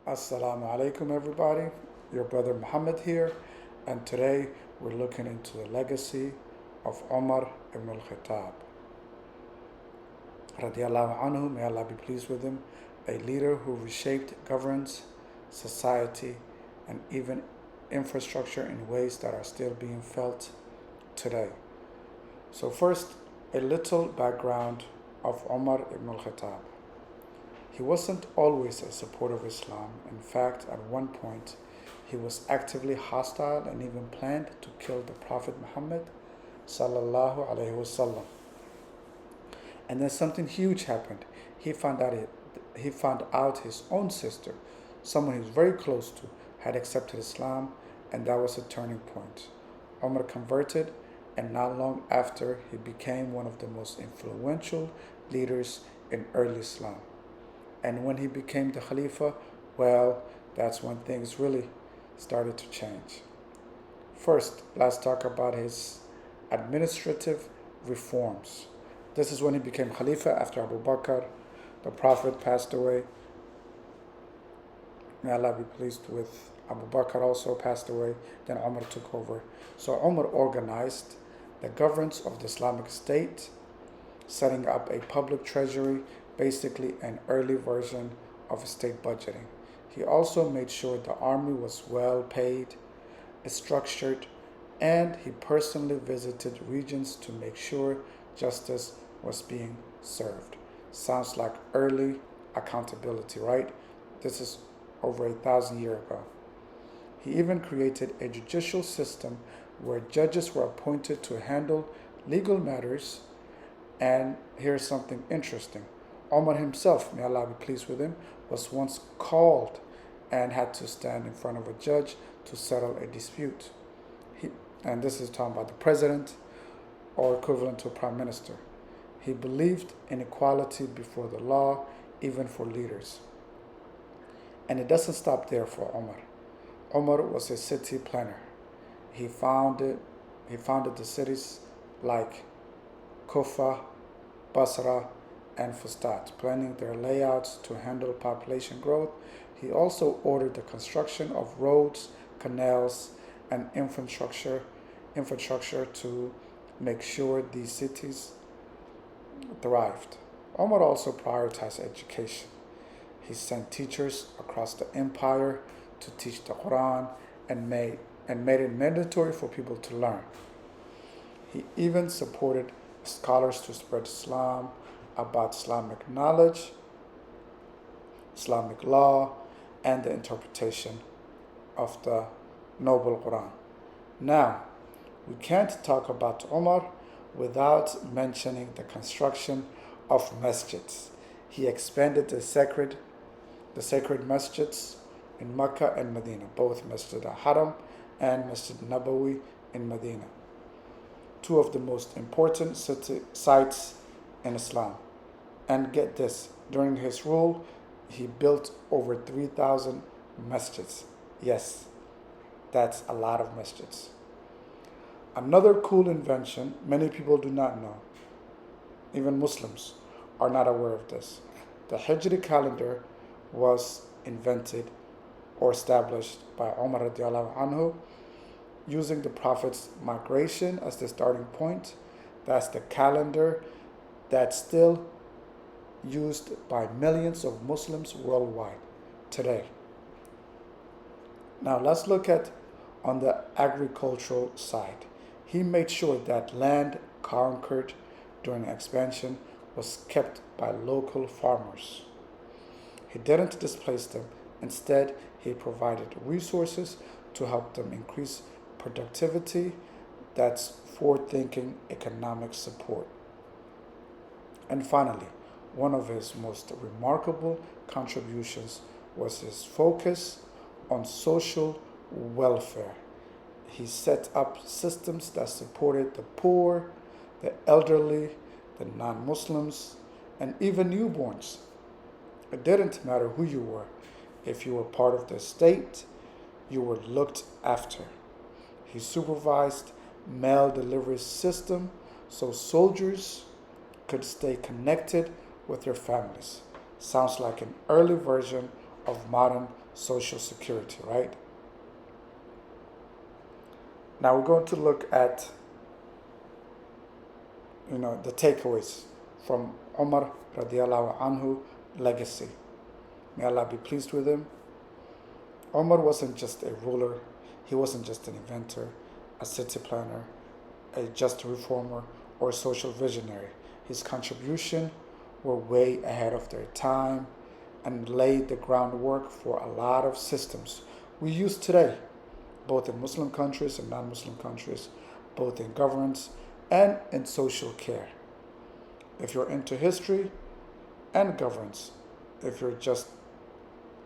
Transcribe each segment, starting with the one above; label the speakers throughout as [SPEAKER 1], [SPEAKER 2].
[SPEAKER 1] Assalamu alaikum, everybody. Your brother Muhammad here, and today we're looking into the legacy of Umar ibn al-Khattab. Radiallahu anhu, may Allah be pleased with him, a leader who reshaped governance, society, and even infrastructure in ways that are still being felt today. So, first, a little background of Umar ibn al-Khattab. He wasn't always a supporter of Islam. In fact, at one point, he was actively hostile and even planned to kill the Prophet Muhammad sallallahu alaihi wasallam. And then something huge happened. He found out his own sister, someone he was very close to, had accepted Islam, and that was a turning point. Umar converted, and not long after, he became one of the most influential leaders in early Islam. And when he became the Khalifa, well, that's when things really started to change. First, let's talk about his administrative reforms. This is when he became Khalifa after Abu Bakr. The Prophet passed away. May Allah be pleased with Abu Bakr also passed away. Then Umar took over. So Umar organized the governance of the Islamic State, setting up a public treasury, basically an early version of state budgeting. He also made sure the army was well paid, structured, and he personally visited regions to make sure justice was being served. Sounds like early accountability, right? This is over 1,000 years ago. He even created a judicial system where judges were appointed to handle legal matters. And here's something interesting. Umar himself, may Allah be pleased with him, was once called and had to stand in front of a judge to settle a dispute. And this is talking about the president or equivalent to a prime minister. He believed in equality before the law, even for leaders. And it doesn't stop there for Umar. Umar was a city planner. He founded the cities like Kufa, Basra, and Fustat, planning their layouts to handle population growth. He also ordered the construction of roads, canals, and infrastructure to make sure these cities thrived. Umar also prioritized education. He sent teachers across the empire to teach the Quran and made it mandatory for people to learn. He even supported scholars to spread Islam, about Islamic knowledge, Islamic law, and the interpretation of the Noble Quran. Now, we can't talk about Umar without mentioning the construction of masjids. He expanded the sacred masjids in Makkah and Medina, both Masjid al-Haram and Masjid Nabawi in Medina, two of the most important sites in Islam. And get this, during his rule, he built over 3,000 masjids. Yes, that's a lot of masjids. Another cool invention many people do not know, even Muslims are not aware of this. The Hijri calendar was invented or established by Umar radiallahu anhu using the Prophet's migration as the starting point. That's the calendar that's still used by millions of Muslims worldwide today. Now let's look at on the agricultural side. He made sure that land conquered during expansion was kept by local farmers. He didn't displace them. Instead, he provided resources to help them increase productivity. That's forward-thinking economic support. And finally, one of his most remarkable contributions was his focus on social welfare. He set up systems that supported the poor, the elderly, the non-Muslims, and even newborns. It didn't matter who you were. If you were part of the state, you were looked after. He supervised mail delivery system so soldiers could stay connected with their families. Sounds like an early version of modern Social Security, right? Now we're going to look at, the takeaways from Umar radiallahu anhu legacy. May Allah be pleased with him. Umar wasn't just a ruler, he wasn't just an inventor, a city planner, a just reformer, or a social visionary. His contributions were way ahead of their time and laid the groundwork for a lot of systems we use today, both in Muslim countries and non-Muslim countries, both in governance and in social care. If you're into history and governance, if you're just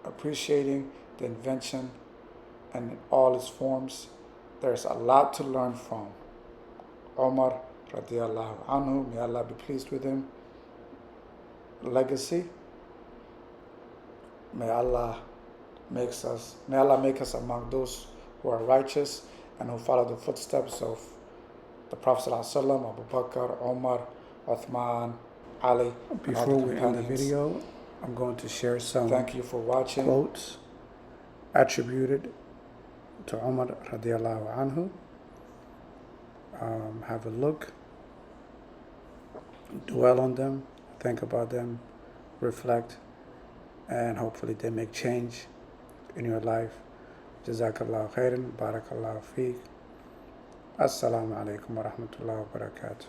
[SPEAKER 1] appreciating the invention and in all its forms, there's a lot to learn from Umar radiallahu anhu, may Allah be pleased with him, legacy. May Allah make us among those who are righteous and who follow the footsteps of the Prophet ﷺ, Abu Bakr, Umar, Uthman, Ali.
[SPEAKER 2] Before we end the video, I'm going to share some
[SPEAKER 1] Thank you for watching.
[SPEAKER 2] Quotes attributed to Umar radiallahu anhu. Have a look, dwell on them, think about them, reflect, and hopefully they make change in your life. Jazakallahu khairan, barakallahu feek. Assalamu alaikum wa rahmatullahi wa barakatuh.